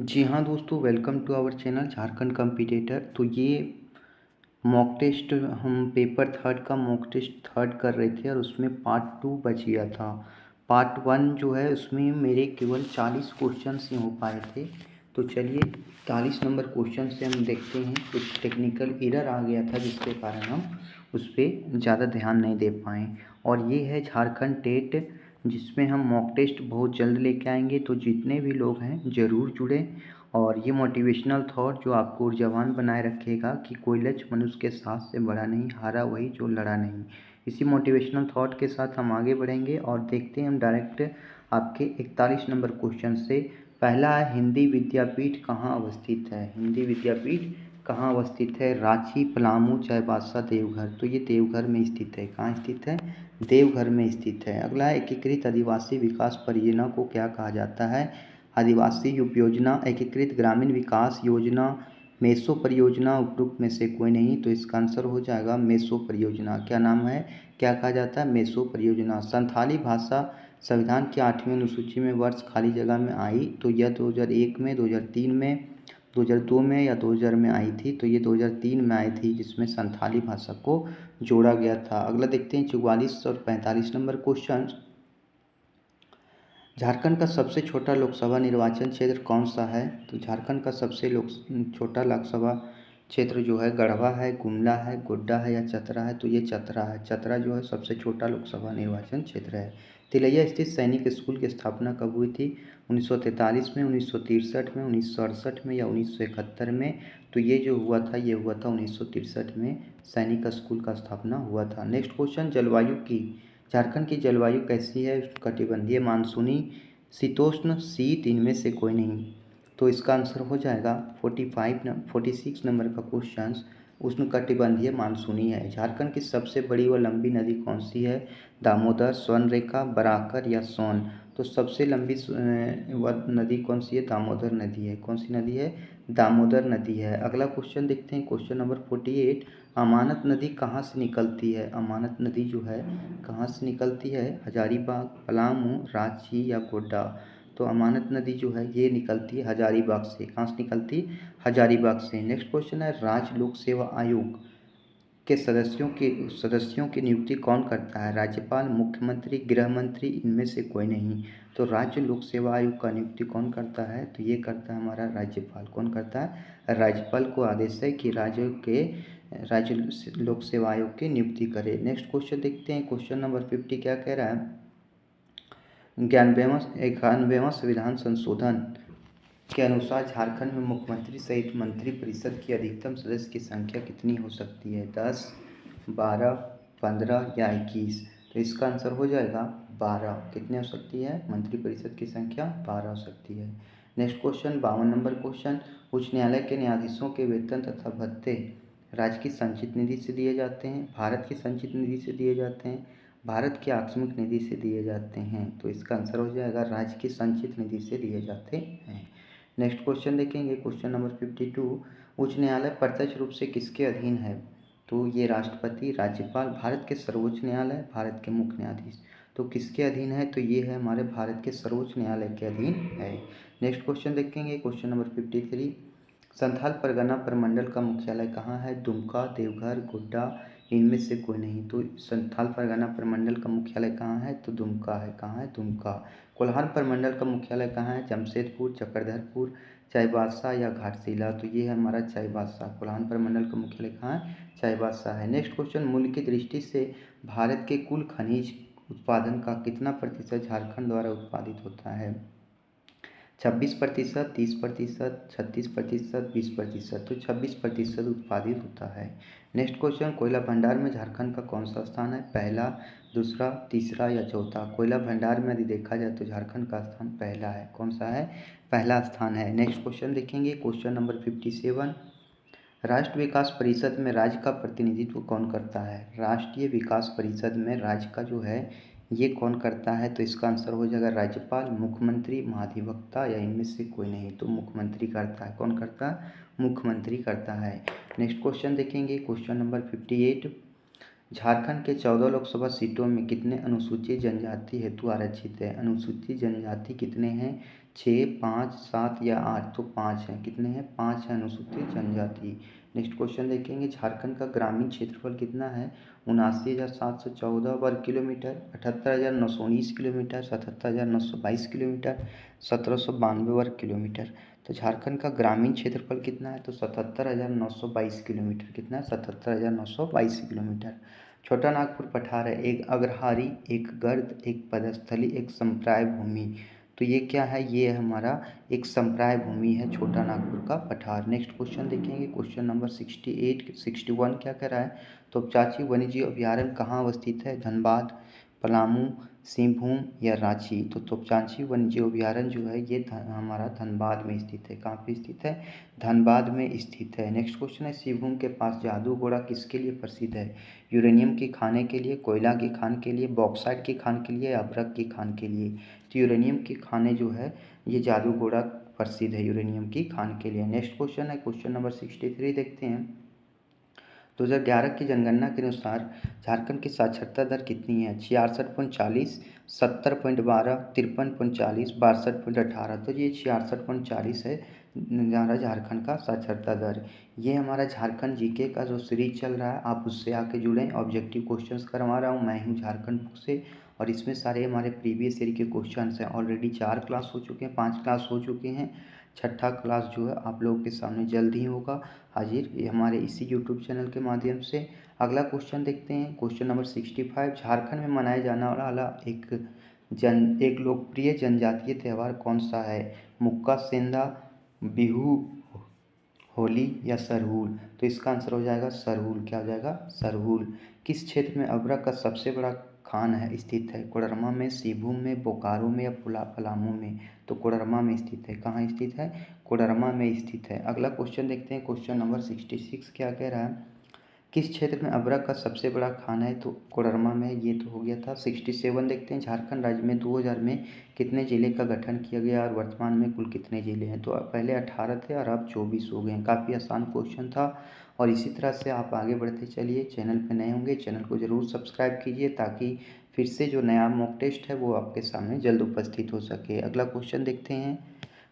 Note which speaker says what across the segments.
Speaker 1: जी हाँ दोस्तों, welcome to our channel Jharkhand competitor. तो ये मॉक टेस्ट हम पेपर थर्ड का मॉक टेस्ट थर्ड कर रहे थे और उसमें पार्ट 2 बच गया था। पार्ट 1 जो है उसमें मेरे केवल 40 क्वेश्चन ही हो पाए थे। तो चलिए 40 नंबर क्वेश्चन से हम देखते हैं। कुछ टेक्निकल एरर आ गया था जिसके कारण हम उस पर ज़्यादा ध्यान नहीं दे पाए। और ये है झारखंड टेट, जिसमें हम मॉक टेस्ट बहुत जल्द लेके आएंगे। तो जितने भी लोग हैं ज़रूर जुड़ें। और ये मोटिवेशनल थॉट जो आपको ऊर्जावान बनाए रखेगा कि कोई लक्ष्य मनुष्य के साथ से बड़ा नहीं, हारा वही जो लड़ा नहीं। इसी मोटिवेशनल थॉट के साथ हम आगे बढ़ेंगे और देखते हैं हम डायरेक्ट आपके 41 नंबर क्वेश्चन से। पहला है, हिंदी विद्यापीठ कहाँ अवस्थित है? हिंदी विद्यापीठ कहाँ अवस्थित है? रांची, पलामू, चाईबासा, देवघर। तो ये देवघर में स्थित है। कहाँ स्थित है? देवघर में स्थित है। अगला है, एकीकृत आदिवासी विकास परियोजना को क्या कहा जाता है? आदिवासी उपयोजना, एकीकृत ग्रामीण विकास योजना, मेसो परियोजना, उपरोक्त में से कोई नहीं। तो इसका आंसर हो जाएगा मेसो परियोजना। क्या नाम है? क्या कहा जाता है? मेसो परियोजना। संथाली भाषा संविधान की 8वीं अनुसूची में वर्ष खाली जगह में आई। तो यह 2001 में, 2003 में, 2002 में या 2000 में आई थी। तो ये 2003 में आई थी, जिसमें संथाली भाषा को जोड़ा गया था। अगला देखते हैं 44 और 45 नंबर क्वेश्चन। झारखंड का सबसे छोटा लोकसभा निर्वाचन क्षेत्र कौन सा है? तो झारखंड का सबसे छोटा लोकसभा क्षेत्र जो है गढ़वा है, गुमला है, गोड्डा है या चतरा है? तो ये चतरा है। चतरा जो है सबसे छोटा लोकसभा निर्वाचन क्षेत्र है। तिलैया स्थित सैनिक स्कूल की स्थापना कब हुई थी? 1943 में, 1963 में, 1968 में या 1971 में? तो ये जो हुआ था ये हुआ था 1963 में सैनिक स्कूल का स्थापना हुआ था। नेक्स्ट क्वेश्चन, जलवायु की झारखंड की जलवायु कैसी है? कटिबंधीय, मानसूनी, शीतोष्ण, शीत, इनमें से कोई नहीं। तो इसका आंसर हो जाएगा 46 नंबर का क्वेश्चन, उष्णकटिबंधीय मानसूनी है। झारखंड की सबसे बड़ी व लंबी नदी कौन सी है? दामोदर, स्वर्णरेखा, बराकर या सोन? तो सबसे लंबी नदी कौन सी है? दामोदर नदी है। कौन सी नदी है? दामोदर नदी है। अगला क्वेश्चन देखते हैं, क्वेश्चन नंबर 48। अमानत नदी कहाँ से निकलती है? अमानत नदी जो है कहाँ से निकलती है? हजारीबाग, पलामू, रांची या गोड्डा? तो अमानत नदी जो है ये निकलती है हजारीबाग से। कहाँ से निकलती है? हजारीबाग से। नेक्स्ट क्वेश्चन है, राज्य लोक सेवा आयोग के सदस्यों की नियुक्ति कौन करता है? राज्यपाल, मुख्यमंत्री, गृह मंत्री, इनमें से कोई नहीं। तो राज्य लोक सेवा आयोग का नियुक्ति कौन करता है? तो ये करता है हमारा राज्यपाल। कौन करता है? राज्यपाल को आदेश है कि राज्य लोक सेवा आयोग की नियुक्ति करे। नेक्स्ट क्वेश्चन देखते हैं, क्वेश्चन नंबर 50 क्या कह रहा है? 91वां संविधान संशोधन के अनुसार झारखंड में मुख्यमंत्री सहित मंत्रिपरिषद की अधिकतम सदस्य की संख्या कितनी हो सकती है? 10, 12, 15 या 21? तो इसका आंसर हो जाएगा 12। कितनी हो सकती है? मंत्रिपरिषद की संख्या 12 हो सकती है। नेक्स्ट क्वेश्चन 52 नंबर क्वेश्चन, उच्च न्यायालय के न्यायाधीशों के वेतन तथा भत्ते राज्य की संचित निधि से दिए जाते हैं, भारत की संचित निधि से दिए जाते हैं, भारत की आकस्मिक निधि से दिए जाते हैं? तो इसका आंसर हो जाएगा राज्य की संचित निधि से दिए जाते हैं। नेक्स्ट क्वेश्चन देखेंगे, क्वेश्चन नंबर 52। उच्च न्यायालय प्रत्यक्ष रूप से किसके अधीन है? तो ये राष्ट्रपति, राज्यपाल, भारत के सर्वोच्च न्यायालय, भारत के मुख्य न्यायाधीश। तो किसके अधीन है? तो ये है हमारे भारत के सर्वोच्च न्यायालय के अधीन है। नेक्स्ट क्वेश्चन देखेंगे, क्वेश्चन नंबर 53। संथाल परगना प्रमंडल का मुख्यालय कहाँ है? दुमका, देवघर, गोड्डा, इनमें से कोई नहीं। तो संथाल परगना प्रमंडल का मुख्यालय कहाँ है? तो दुमका है। कहाँ है? दुमका। कोल्हान प्रमंडल का मुख्यालय कहाँ है? जमशेदपुर, चक्रधरपुर, चाईबासा या घाटशिला? तो ये है हमारा चाईबासा। कोल्हान प्रमंडल का मुख्यालय कहाँ है? चाईबासा है। नेक्स्ट क्वेश्चन, मूल्य की दृष्टि से भारत के कुल खनिज उत्पादन का कितना प्रतिशत झारखंड द्वारा उत्पादित होता है? 26%, 30%, 36%, 20%? तो 26% उत्पादित होता है। नेक्स्ट क्वेश्चन, कोयला भंडार में झारखंड का कौन सा स्थान है? पहला, दूसरा, तीसरा या चौथा? कोयला भंडार में यदि देखा जाए तो झारखंड का स्थान पहला है। कौन सा है? पहला स्थान है। नेक्स्ट क्वेश्चन देखेंगे, क्वेश्चन नंबर 57। राष्ट्र विकास परिषद में राज्य का प्रतिनिधित्व कौन करता है? राष्ट्रीय विकास परिषद में राज्य का जो है ये कौन करता है? तो इसका आंसर हो जाएगा राज्यपाल, मुख्यमंत्री, महाधिवक्ता या इनमें से कोई नहीं। तो मुख्यमंत्री करता है। कौन करता है? मुख्यमंत्री करता है। नेक्स्ट क्वेश्चन देखेंगे, क्वेश्चन नंबर 58। झारखंड के 14 लोकसभा सीटों में कितने अनुसूचित जनजाति हेतु आरक्षित है? अनुसूचित जनजाति कितने हैं? 6, 5, 7 या 8? तो 5 हैं। कितने हैं? 5 हैं अनुसूचित जनजाति। नेक्स्ट क्वेश्चन देखेंगे, झारखंड का ग्रामीण क्षेत्रफल कितना है? 79,714 वर्ग किलोमीटर, 78,919 किलोमीटर, 77,922 किलोमीटर, 1,792 वर्ग किलोमीटर। तो झारखंड का ग्रामीण क्षेत्रफल कितना है? तो 77,922 किलोमीटर। कितना है? 77,922 किलोमीटर। छोटा नागपुर पठार है, एक अग्रहारी, एक गर्द, एक पदस्थली, एक संप्राय भूमि। तो ये क्या है? ये हमारा एक संप्राय भूमि है, छोटा नागपुर का पठार। नेक्स्ट क्वेश्चन देखेंगे, क्वेश्चन नंबर 68 61 क्या कह रहा है? तो चाची वन्यजीव अभयारण्य कहाँ अवस्थित है? धनबाद, पलामू, सिंहभूम या रांची? तो तोपचांची वन्यजीव अभयारण्य जो है ये हमारा धनबाद में स्थित है। कहाँ पे स्थित है? धनबाद में स्थित है। नेक्स्ट क्वेश्चन है, सिंहभूम के पास जादू घोड़ा किसके लिए प्रसिद्ध है? यूरेनियम की खाने के लिए, कोयला की खान के लिए, बॉक्साइट की खान के लिए, अभ्रक की खान के लिए? तो यूरेनियम की खाने जो है ये जादू घोड़ा प्रसिद्ध है यूरेनियम की खान के लिए। नेक्स्ट क्वेश्चन है, क्वेश्चन नंबर 63 देखते हैं। 2011 की जनगणना के अनुसार झारखंड की साक्षरता दर कितनी है? 66.40, 70.12, 53.40, 62.18? तो ये 66.40 है हमारा झारखंड का साक्षरता दर। ये हमारा झारखंड जीके का जो सीरीज चल रहा है, आप उससे आके जुड़ें। ऑब्जेक्टिव क्वेश्चंस करवा रहा हूँ, मैं हूँ झारखंड बुक से, और इसमें सारे हमारे प्रीवियस ईयर के क्वेश्चंस हैं। ऑलरेडी 4 क्लास हो चुके हैं, 5 क्लास हो चुके हैं, छठा क्लास जो है आप लोगों के सामने जल्द ही होगा हाजिर, ये हमारे इसी यूट्यूब चैनल के माध्यम से। अगला क्वेश्चन देखते हैं, क्वेश्चन नंबर 65। झारखंड में मनाया जाने वाला एक लोकप्रिय जनजातीय त्यौहार कौन सा है? मुक्का सेंधा, बिहू, होली या सरहुल? तो इसका आंसर हो जाएगा सरहुल। क्या हो जाएगा? सरहुल। किस क्षेत्र में अभ्रक का सबसे बड़ा खान है स्थित है? कोडरमा में, सिंहभूम में, बोकारो में या पलामू में? तो कोडरमा में स्थित है। कहाँ स्थित है? कोडरमा में स्थित है। अगला क्वेश्चन देखते हैं, क्वेश्चन नंबर 66 क्या कह रहा है? किस क्षेत्र में अभ्रक का सबसे बड़ा खान है? तो कोडरमा में। ये तो हो गया था। 67 देखते हैं, झारखंड राज्य में 2000 में कितने जिले का गठन किया गया और वर्तमान में कुल कितने जिले हैं? तो पहले 18 थे और अब 24 हो गए हैं। काफ़ी आसान क्वेश्चन था, और इसी तरह से आप आगे बढ़ते चलिए। चैनल पर नए होंगे, चैनल को ज़रूर सब्सक्राइब कीजिए, ताकि फिर से जो नया मॉक टेस्ट है वो आपके सामने जल्द उपस्थित हो सके। अगला क्वेश्चन देखते हैं,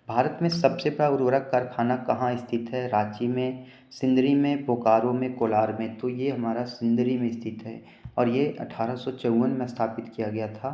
Speaker 1: भारत में सबसे बड़ा उर्वरक कारखाना कहाँ स्थित है? रांची में, सिंदरी में, बोकारो में, कोलार में? तो ये हमारा सिंदरी में स्थित है, और ये 1854 में स्थापित किया गया था।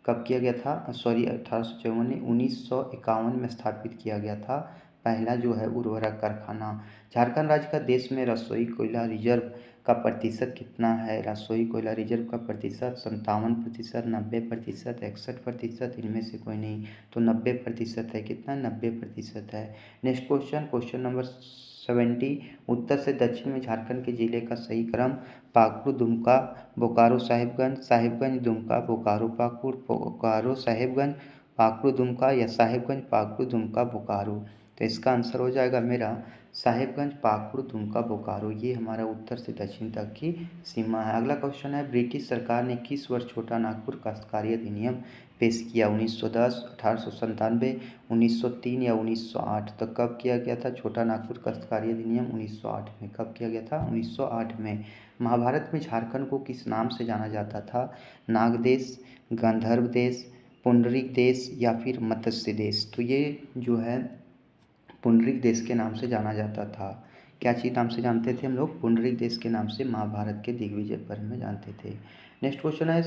Speaker 1: कब किया गया था? सॉरी, 1854 नहीं, 1951 में स्थापित किया गया था पहला जो है उर्वरक कारखाना। झारखंड राज्य का देश में रसोई कोयला रिजर्व का प्रतिशत कितना है? रसोई कोयला रिजर्व का प्रतिशत 57%, 90%, 61%, इनमें से कोई नहीं। तो 90% है। कितना? 90% है। Next question, question number 70। उत्तर से दक्षिण में झारखंड के जिले का सही क्रम? पाकुड़, दुमका, बोकारो, साहिबगंज, साहिबगंज, दुमका, बोकारो, पाकुड़, बोकारो, साहिबगंज, पाकुड़, दुमका या साहिबगंज, पाकुड़, दुमका, बोकारो? तो इसका आंसर हो जाएगा मेरा साहिबगंज, पाकुड़, दुमका, बोकारो। ये हमारा उत्तर से दक्षिण तक की सीमा है। अगला क्वेश्चन है, ब्रिटिश सरकार ने किस वर्ष छोटा नागपुर काश्तकारी अधिनियम पेश किया? 1910, 1897, 1903 या 1908? तो कब किया गया था छोटा नागपुर काश्तकारी अधिनियम? 1908 में। कब किया गया था? 1908 में। महाभारत में झारखंड को किस नाम से जाना जाता था? नागदेश, गंधर्व देश, पुंडरीक देश या फिर मत्स्य देश? तो ये जो है पुंडरीक देश के नाम से जाना जाता था। क्या चीज़ नाम से जानते थे हम लोग? पुंडरीक देश के नाम से महाभारत के दिग्विजय पर्व में जानते थे। नेक्स्ट क्वेश्चन है,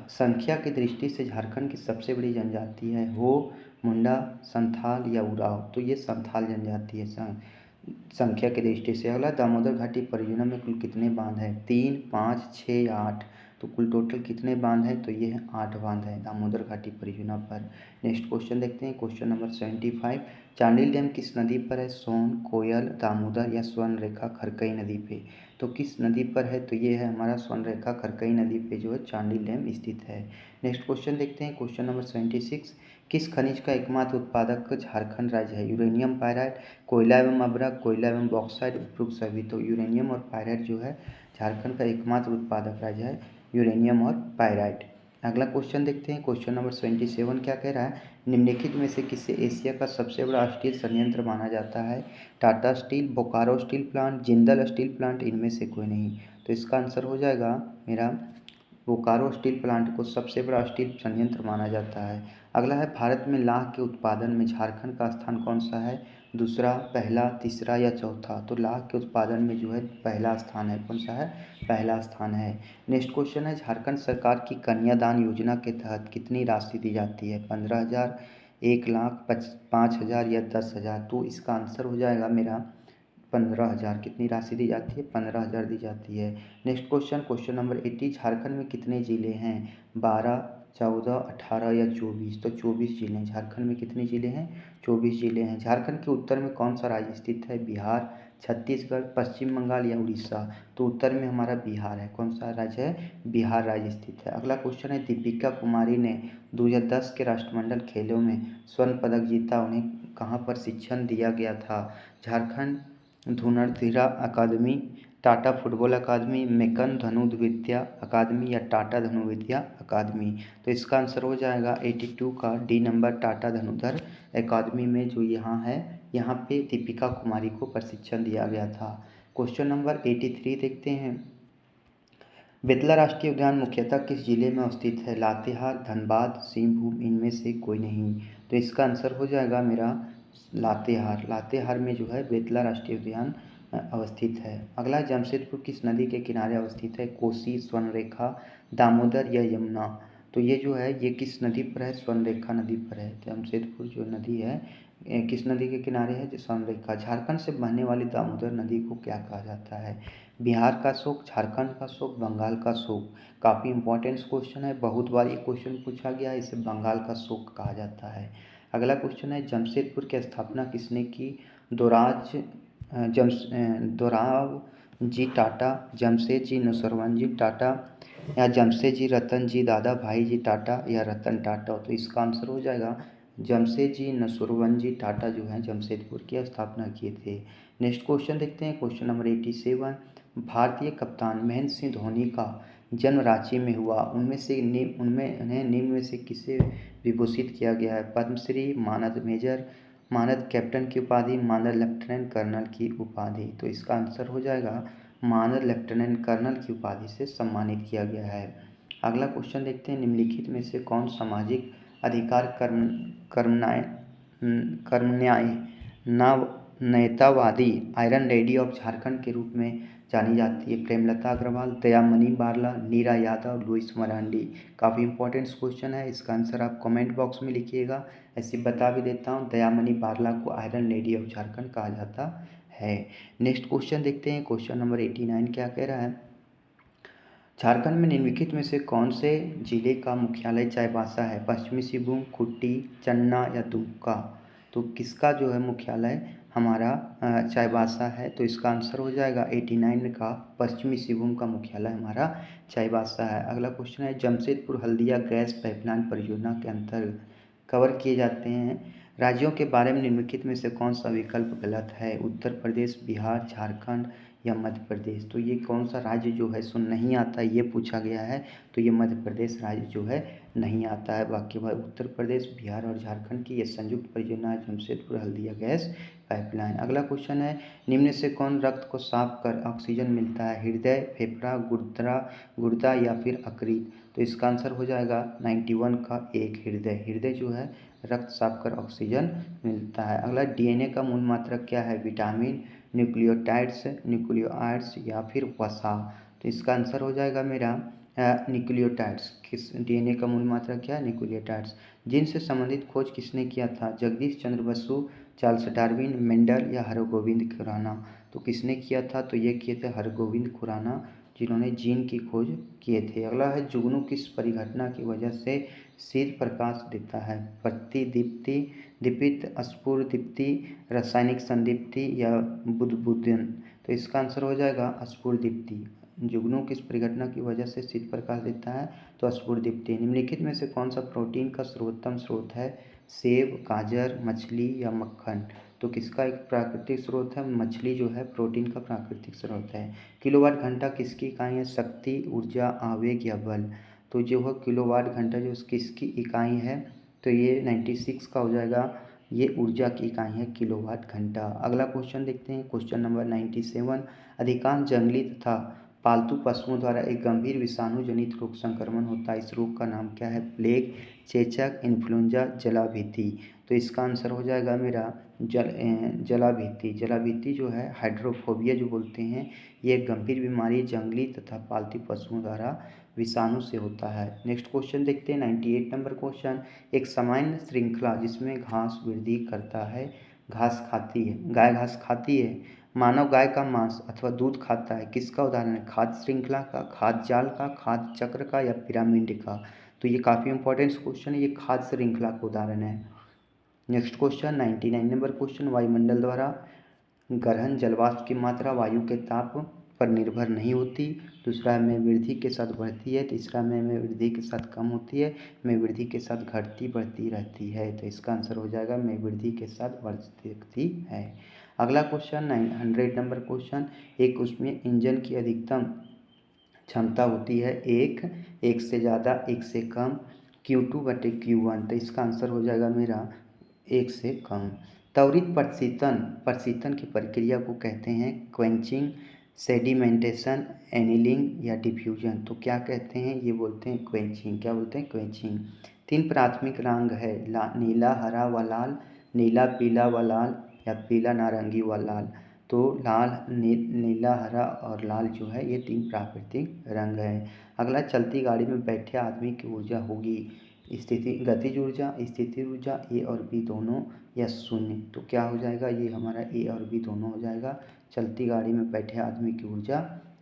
Speaker 1: संख्या की दृष्टि से झारखंड की सबसे बड़ी जनजाति है? हो, मुंडा, संथाल या उरांव? तो ये संथाल जनजाति है संख्या की दृष्टि से। अगला, दामोदर घाटी परियोजना में कुल कितने बांध हैं? 3, 5, 6 या 8? तो कुल टोटल कितने बांध हैं? तो ये 8 बांध हैं दामोदर घाटी परियोजना पर। नेक्स्ट क्वेश्चन देखते हैं, क्वेश्चन नंबर 75। चांडिल डैम किस नदी पर है? सोन, कोयल, दामोदर या स्वर्णरेखा खरकई नदी पे? तो किस नदी पर है? तो ये है हमारा स्वर्णरेखा खरकई नदी पे जो है चांडिल डैम स्थित है। नेक्स्ट क्वेश्चन देखते हैं, क्वेश्चन नंबर 76। किस खनिज का एकमात्र उत्पादक झारखंड राज्य है? यूरेनियम, पायराइट, कोयला एवं अभ्रक, कोयला एवं बॉक्साइट, उपरोक्त सभी? तो यूरेनियम और पायराइट जो है झारखंड का एकमात्र उत्पादक राज्य है, यूरेनियम और पायराइट। अगला क्वेश्चन देखते हैं, क्वेश्चन नंबर 77 क्या कह रहा है? निम्नलिखित में से किसे एशिया का सबसे बड़ा स्टील संयंत्र माना जाता है? Tata steel, Bokaro steel plant, Jindal steel plant, इनमें से कोई नहीं। तो इसका आंसर हो जाएगा मेरा बोकारो स्टील प्लांट को सबसे बड़ा स्टील संयंत्र माना जाता है। अगला है भारत में लाह के उत्पादन में झारखंड का स्थान कौन सा है? दूसरा, पहला, तीसरा या चौथा? तो लाह के उत्पादन में जो है पहला स्थान है। कौन सा है? पहला स्थान है। नेक्स्ट क्वेश्चन है, झारखंड सरकार की कन्यादान योजना के तहत कितनी राशि दी जाती है? 15,000, 1,00,000, 5,000 या 10,000? तो इसका आंसर हो जाएगा मेरा 15,000। कितनी राशि दी जाती है? 15,000 दी जाती है। Next question, question number 80, Jharkhand में कितने ज़िले हैं? 12, 14, 18 या 24? तो 24 ज़िले हैं। झारखंड में कितने ज़िले हैं? 24 ज़िले हैं। झारखंड के उत्तर में कौन सा राज्य स्थित है? बिहार, छत्तीसगढ़, पश्चिम बंगाल या उड़ीसा? तो उत्तर में हमारा बिहार है। कौन सा राज्य है? बिहार राज्य स्थित है। अगला क्वेश्चन है, दीपिका कुमारी ने 2010 के राष्ट्रमंडल खेलों में स्वर्ण पदक जीता, उन्हें कहाँ प्रशिक्षण दिया गया था? झारखंड धनुर्धीरा अकादमी, टाटा फुटबॉल अकादमी, मेकन धनुर्विद्या अकादमी या टाटा धनुर्विद्या अकादमी? तो इसका आंसर हो जाएगा 82 का डी नंबर, टाटा धनुर्धर अकादमी में जो यहाँ है, यहाँ पे दीपिका कुमारी को प्रशिक्षण दिया गया था। क्वेश्चन नंबर 83 देखते हैं, बेतला राष्ट्रीय उद्यान मुख्यतः किस जिले में अवस्थित है? लातेहार, धनबाद, सिंहभूम, इनमें से कोई नहीं? तो इसका आंसर हो जाएगा मेरा लातेहार। लातेहार में जो है बेतला राष्ट्रीय उद्यान अवस्थित है। अगला, जमशेदपुर किस नदी के किनारे अवस्थित है? कोसी, स्वर्णरेखा, दामोदर या यमुना? तो ये जो है ये किस नदी पर है? स्वर्णरेखा नदी पर है। जमशेदपुर जो नदी है किस नदी के किनारे है? जो स्वर्णरेखा। झारखंड से बहने वाली दामोदर नदी को क्या कहा जाता है? बिहार का शोक, झारखंड का शोक, बंगाल का शोक? काफ़ी इंपॉर्टेंट क्वेश्चन है, बहुत बार ये क्वेश्चन पूछा गया है। इसे बंगाल का शोक कहा जाता है। अगला क्वेश्चन है, जमशेदपुर की स्थापना किसने की? दोराव जी टाटा, जमशेद जी नसरुवन जी टाटा या जमशेद जी रतन जी दादा भाई जी टाटा या रतन टाटा? तो इसका आंसर हो जाएगा जमशेद जी नसरुवन जी टाटा जो हैं जमशेदपुर की स्थापना किए थे। नेक्स्ट क्वेश्चन देखते हैं, क्वेश्चन नंबर 87, भारतीय कप्तान महेंद्र सिंह धोनी का जन्म रांची में हुआ, उन्हें निम्न में से किसे विभूषित किया गया है? पद्मश्री, मानद मेजर, मानद कैप्टन की उपाधि, मानद लेफ्टिनेंट कर्नल की उपाधि? तो इसका आंसर हो जाएगा मानद लेफ्टिनेंट कर्नल की उपाधि से सम्मानित किया गया है। अगला क्वेश्चन देखते हैं, निम्नलिखित में से कौन सामाजिक अधिकार कर्मन्याय नयतावादी आयरन लेडी ऑफ झारखंड के रूप में जानी जाती है? प्रेमलता अग्रवाल, दयामणि बारला, नीरा यादव, लुइस मरांडी? काफ़ी इंपॉर्टेंट क्वेश्चन है, इसका आंसर आप कमेंट बॉक्स में लिखिएगा। ऐसे बता भी देता हूँ, दयामणि बारला को आयरन लेडी ऑफ झारखंड कहा जाता है। नेक्स्ट क्वेश्चन देखते हैं, क्वेश्चन नंबर 89 क्या कह रहा है, झारखंड में निम्नलिखित में से कौन से जिले का मुख्यालय चाईबासा है? पश्चिमी सिंहभूम, खूंटी, चन्ना या दुमका? तो किसका जो है मुख्यालय हमारा चाईबासा है? तो इसका आंसर हो जाएगा 89 का पश्चिमी सिंहभूम का मुख्यालय हमारा चाईबासा है। अगला क्वेश्चन है, जमशेदपुर हल्दिया गैस पाइपलाइन परियोजना के अंतर्गत कवर किए जाते हैं राज्यों के बारे में निम्नलिखित में से कौन सा विकल्प गलत है? उत्तर प्रदेश, बिहार, झारखंड या मध्य प्रदेश? तो ये कौन सा राज्य जो है सो नहीं आता ये पूछा गया है, तो ये मध्य प्रदेश राज्य जो है नहीं आता है। बाकी वह उत्तर प्रदेश, बिहार और झारखंड की ये संयुक्त परियोजना है जमशेदपुर हल्दिया गैस पाइपलाइन। अगला क्वेश्चन है, निम्न से कौन रक्त को साफ कर ऑक्सीजन मिलता है? हृदय, फेफड़ा, गुर्दा या फिर यकृत? तो इसका आंसर हो जाएगा 91 का एक, हृदय। हृदय जो है रक्त साफ कर ऑक्सीजन मिलता है। अगला, डीएनए का मूल मात्रक क्या है? विटामिन, न्यूक्लियोटाइड्स, न्यूक्लियोआइड्स या फिर वसा? तो इसका आंसर हो जाएगा मेरा न्यूक्लियोटाइड्स। किस डीएनए का मूल मात्रक क्या है? न्यूक्लियोटाइड्स। जिनसे संबंधित खोज किसने किया था? जगदीश चंद्र बसु, चार्ल्स डार्विन, मेंडल या हरगोविंद खुराना? तो किसने किया था? तो ये किए थे हरगोविंद खुराना, जिन्होंने जीन की खोज किए थे। अगला है, जुगनू किस परिघटना की वजह से शीत प्रकाश देता है? प्रतिदीप्ति, दीपित, स्फुरदीप्ति, रासायनिक संदीप्ति या बुदबुदन? तो इसका आंसर हो जाएगा स्फुरदीप्ति। जुगनू किस परिघटना की वजह से शीत प्रकाश देता है? तो स्फुरदीप्ति। निम्नलिखित में से कौन सा प्रोटीन का सर्वोत्तम स्रोत है? सेब, गाजर, मछली या मक्खन? तो किसका एक प्राकृतिक स्रोत है? मछली जो है प्रोटीन का प्राकृतिक स्रोत है। किलोवाट घंटा किसकी इकाई है? शक्ति, ऊर्जा, आवेग या बल? तो जो है किलोवाट घंटा जो किसकी इकाई है? तो ये 96 का हो जाएगा, ये ऊर्जा की इकाई है किलोवाट घंटा। अगला क्वेश्चन देखते हैं, क्वेश्चन नंबर 97, अधिकांश जंगली तथा पालतू पशुओं द्वारा एक गंभीर विषाणु जनित रोग संक्रमण होता है। इस रोग का नाम क्या है? प्लेग, चेचक, इन्फ्लुएंजा, जलाभिति। तो इसका आंसर हो जाएगा मेरा जलाभिति। जलाभिति जो है हाइड्रोफोबिया जो बोलते हैं, ये एक गंभीर बीमारी जंगली तथा पालतू पशुओं द्वारा विषाणु से होता है। नेक्स्ट क्वेश्चन देखते हैं 98 नंबर क्वेश्चन। एक सामान्य श्रृंखला जिसमें घास वृद्धि करता है, घास खाती है, गाय घास खाती है, मानव गाय का मांस अथवा दूध खाता है, किसका उदाहरण है? खाद्य श्रृंखला का, खाद्य जाल का, खाद्य चक्र का या पिरामिड का? तो ये काफ़ी इंपॉर्टेंट क्वेश्चन है, ये खाद्य श्रृंखला का उदाहरण है। Next question 99 number question. वायुमंडल द्वारा ग्रहण जलवाष्प की मात्रा वायु के ताप पर निर्भर नहीं होती। दूसरा में वृद्धि के साथ बढ़ती है। तीसरा में वृद्धि के साथ कम होती है। में वृद्धि के साथ घटती बढ़ती रहती है। तो इसका आंसर हो जाएगा में वृद्धि के साथ बढ़ती है। अगला क्वेश्चन 100 नंबर क्वेश्चन। एक उसमें इंजन की अधिकतम क्षमता होती है एक से ज़्यादा, एक से कम, Q2/Q1। तो इसका आंसर हो जाएगा मेरा एक से कम। त्वरित प्रशीतन की प्रक्रिया को कहते हैं क्वेंचिंग, सेडिमेंटेशन, एनीलिंग या डिफ्यूजन। तो क्या कहते हैं? ये बोलते हैं क्वेंचिंग। क्या बोलते हैं? क्वेंचिंग। 3 प्राथमिक रंग है, नीला, हरा व लाल, नीला, पीला व लाल या पीला, नारंगी व लाल। तो लाल, नीला, हरा और लाल जो है ये 3 प्राकृतिक रंग है। अगला, चलती गाड़ी में बैठे आदमी की ऊर्जा होगी गतिज ऊर्जा, स्थिति ऊर्जा, ए और बी दोनों या शून्य। तो क्या हो जाएगा? ये हमारा ए और बी दोनों हो जाएगा। चलती गाड़ी में बैठे आदमी की ऊर्जा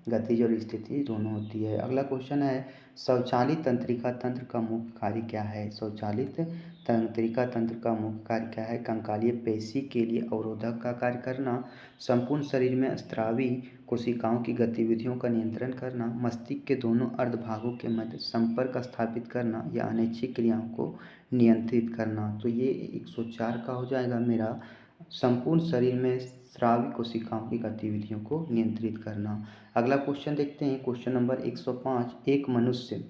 Speaker 1: गतिज और स्थिति दोनों होती है। अगला क्वेश्चन है स्वचालित तंत्रिका तंत्र का मुख्य कार्य क्या है? स्वचालित तंत्रिका तंत्र का मुख्य कार्य क्या है? कंकालीय पेशी के लिए अवरोधक का कार्य करना, संपूर्ण शरीर में स्रावी कोशिकाओं की गतिविधियों का नियंत्रण करना, मस्तिष्क के दोनों अर्धभागों के मध्य संपर्क स्थापित करना या अनैच्छिक क्रियाओं को नियंत्रित करना। तो ये 104 का हो जाएगा मेरा संपूर्ण शरीर में स्रावी कोशिकाओं की गतिविधियों को नियंत्रित करना। अगला क्वेश्चन देखते हैं, क्वेश्चन नंबर 105। एक मनुष्य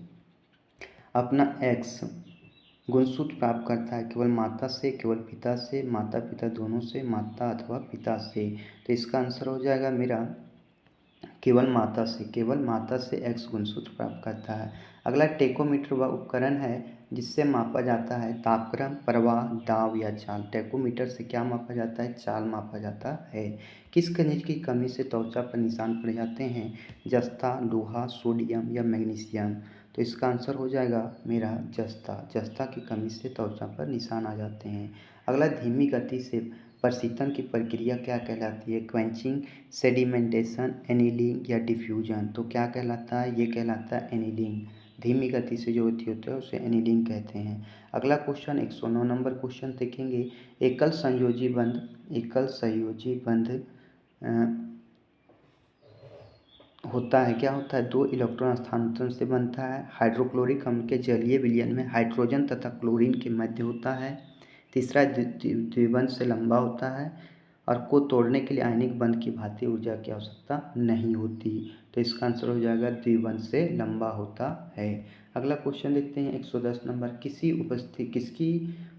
Speaker 1: अपना एक्स गुणसूत्र प्राप्त करता है केवल माता से, केवल पिता से, माता पिता दोनों से, माता अथवा पिता से। तो इसका आंसर हो जाएगा मेरा केवल माता से एक्स गुणसूत्र प्राप्त करता है। अगला, टेकोमीटर वह उपकरण है जिससे मापा जाता है तापक्रम, प्रवाह, दाब या चाल। टेकोमीटर से क्या मापा जाता है? चाल मापा जाता है। किस खनिज की कमी से त्वचा पर निशान पड़ जाते हैं? जस्ता, लोहा, सोडियम या मैग्नीशियम। तो इसका आंसर हो जाएगा मेरा जस्ता की कमी से त्वचा पर निशान आ जाते हैं। अगला, धीमी गति से प्रशीतन की प्रक्रिया क्या कहलाती है? क्वेंचिंग, सेडिमेंटेशन, एनीलिंग या डिफ्यूजन। तो क्या कहलाता है? ये कहलाता है एनीलिंग। धीमी गति से जो होती है उसे एनीलिंग कहते हैं। अगला क्वेश्चन 109 नंबर क्वेश्चन देखेंगे। एकल संयोजी बंध होता है, क्या होता है? 2 इलेक्ट्रॉन स्थानांतरण से बनता है। हाइड्रोक्लोरिक अम्ल के जलीय विलयन में हाइड्रोजन तथा क्लोरीन के मध्य होता है। तीसरा, द्विबंध से लंबा होता है और को तोड़ने के लिए आयनिक बंध की भांति ऊर्जा की आवश्यकता नहीं होती। तो इसका आंसर हो जाएगा द्विबंध से लंबा होता है। अगला क्वेश्चन देखते हैं 110 नंबर। किसकी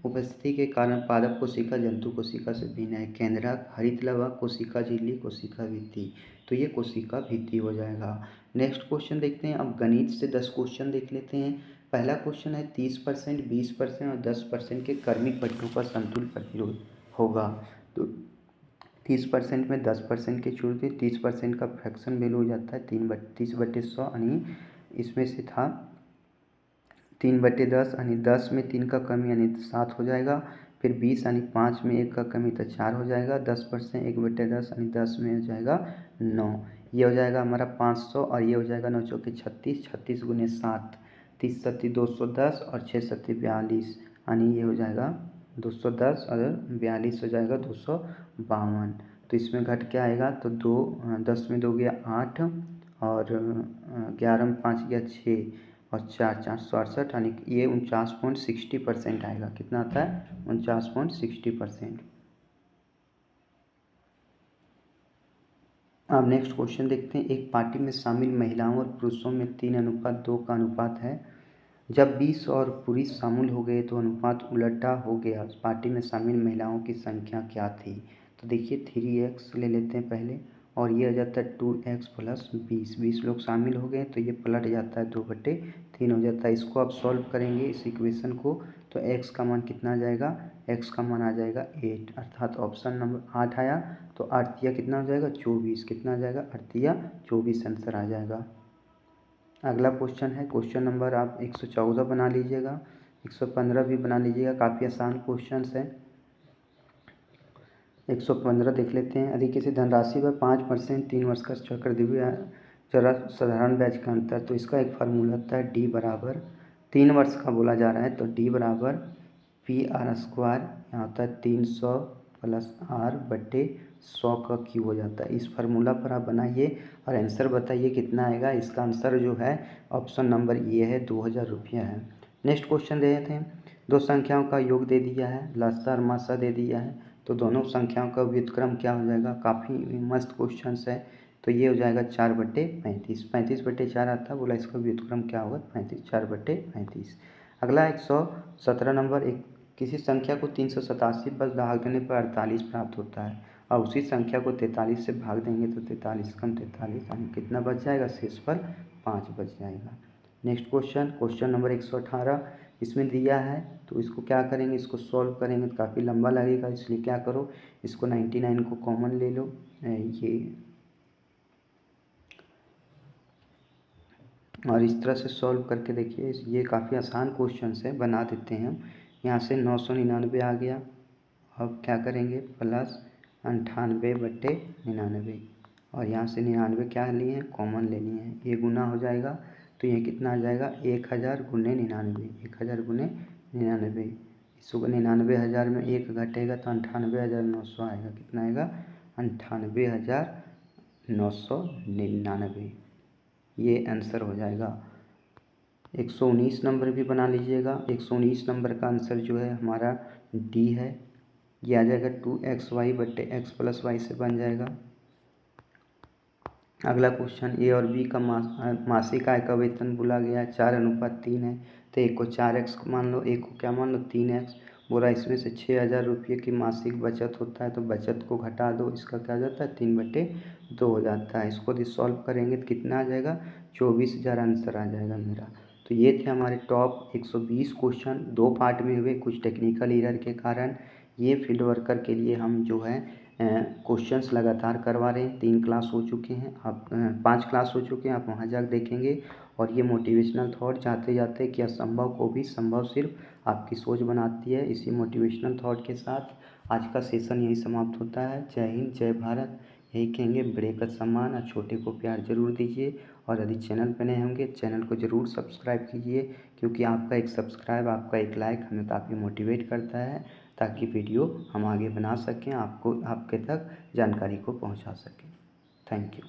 Speaker 1: उपस्थिति के कारण पादप कोशिका जंतु कोशिका से भिन्न है? केंद्रक, हरितलवक, कोशिका झिल्ली, कोशिका भित्ति। तो ये कोशिका भित्ति हो जाएगा। नेक्स्ट क्वेश्चन देखते हैं। अब गणित से 10 क्वेश्चन देख लेते हैं। पहला क्वेश्चन है 30%, 20% और 10% के क्रमिक पट्टों का समतुल्य प्रतिरोध होगा। तो 30% में 10% की छूट थी। 30% का फ्रैक्शन वैल्यू हो जाता है 30/100, यानी इसमें से था 3/10, यानी 10 में 3 का कमी यानी 7 हो जाएगा। फिर 20 यानी 5 में 1 का कमी तो 4 हो जाएगा। 10% 1/10 यानी 10 में हो जाएगा 9। ये हो जाएगा हमारा 500 और ये हो जाएगा 9 चौके 36, 36 गुने 7, 30 सत्ती 210 और 6 सत्ती 42, यानी ये हो जाएगा 210 और 42 हो जाएगा 252। तो इसमें घट क्या आएगा? तो 10 में 2 गया 8 और 11 में 5 गया 6 और 4 4 67, यानी ये 49.60% आएगा। कितना आता है? 49.60%। अब नेक्स्ट क्वेश्चन देखते हैं। एक पार्टी में शामिल महिलाओं और पुरुषों में 3:2 का अनुपात है। जब 20 और पुरुष शामिल हो गए तो अनुपात उल्टा हो गया। पार्टी में शामिल महिलाओं की संख्या क्या थी? तो देखिए 3x ले लेते हैं पहले और ये हो जाता है 2x प्लस 20 लोग शामिल हो गए तो ये पलट जाता है 2/3 हो जाता है। इसको आप सॉल्व करेंगे इस इक्वेशन को तो x का मान कितना आ जाएगा, x का मान आ जाएगा 8, अर्थात ऑप्शन नंबर 8 आया। तो 8 कितना हो जाएगा 24, कितना आ जाएगा 8 24 आंसर आ जाएगा। अगला क्वेश्चन है क्वेश्चन नंबर आप 114 बना लीजिएगा, 115 भी बना लीजिएगा, काफ़ी आसान क्वेश्चन है। 115 देख लेते हैं। यदि किसी धनराशि पर 5% 3 वर्ष का चक्रवृद्धि जरा साधारण ब्याज का अंतर, तो इसका एक फार्मूला होता है डी बराबर 3 वर्ष का बोला जा रहा है तो डी बराबर PR², यहाँ होता है 300 प्लस R/100 का क्यूब हो जाता है। इस फार्मूला पर आप बनाइए और आंसर बताइए कितना आएगा। इसका आंसर जो है ऑप्शन नंबर ये है 2000 रुपया है। नेक्स्ट क्वेश्चन दे देते हैं। दो संख्याओं का योग दे दिया है, लसा और मासा दे दिया है, तो दोनों संख्याओं का व्युत्क्रम क्या हो जाएगा। काफ़ी मस्त क्वेश्चन है। तो ये हो जाएगा 4/35, 35/4 आता है, बोला इसका व्युत्क्रम क्या होगा 35, 4/35। अगला 117 नंबर, एक किसी संख्या को 387 पर भाग देने पर 48 प्राप्त होता है और उसी संख्या को 43 से भाग देंगे तो 43 कम 43 यानी कितना बच जाएगा, शेष पर 5 बच जाएगा। नेक्स्ट क्वेश्चन नंबर 118, इसमें दिया है तो इसको क्या करेंगे, इसको सॉल्व करेंगे तो काफ़ी लंबा लगेगा, इसलिए क्या करो इसको 99 को कॉमन ले लो। ये और इस तरह से सॉल्व करके देखिए, ये काफ़ी आसान क्वेश्चन है, बना देते हैं हम। यहाँ से 999 आ गया। अब क्या करेंगे प्लस 98/99 और यहाँ से 99 क्या लिए हैं कॉमन ले लिए हैं, ये गुना हो जाएगा तो ये कितना आ जाएगा 1000 × 99, 1000 × 99। इसको 99,000 में 1 घटेगा तो 98,900 आएगा, कितना आएगा 98,999, ये आंसर हो जाएगा। 119 नंबर भी बना लीजिएगा। 119 नंबर का आंसर जो है हमारा डी है, ये आ जाएगा 2xy/x + y से बन जाएगा। अगला क्वेश्चन, ए और बी का मासिक आय का वेतन बोला गया है 4:3 है, तो एक को 4x मान लो, एक को क्या मान लो 3x। बोला इसमें से 6,000 रुपये की मासिक बचत होता है तो बचत को घटा दो, इसका क्या हो जाता है 3/2 हो जाता है। इसको यदि सॉल्व करेंगे तो कितना आ जाएगा 24,000 आंसर आ जाएगा मेरा। तो ये थे हमारे टॉप 120 क्वेश्चन, 2 पार्ट में हुए, कुछ टेक्निकल एरर के कारण। ये फील्ड वर्कर के लिए हम जो है क्वेश्चंस लगातार करवा रहे हैं। 3 क्लास हो चुके हैं, आप 5 क्लास हो चुके हैं, आप वहाँ जाकर देखेंगे। और ये मोटिवेशनल थॉट जाते जाते कि असंभव को भी संभव सिर्फ आपकी सोच बनाती है। इसी मोटिवेशनल थॉट के साथ आज का सेशन यही समाप्त होता है। जय हिंद, जय भारत। यही कहेंगे, बड़े का सम्मान और छोटे को प्यार जरूर दीजिए। और यदि चैनल पर नए होंगे चैनल को ज़रूर सब्सक्राइब कीजिए, क्योंकि आपका एक सब्सक्राइब, आपका एक लाइक हमें काफ़ी मोटिवेट करता है, ताकि वीडियो हम आगे बना सकें, आपको आपके तक जानकारी को पहुंचा सकें। Thank you.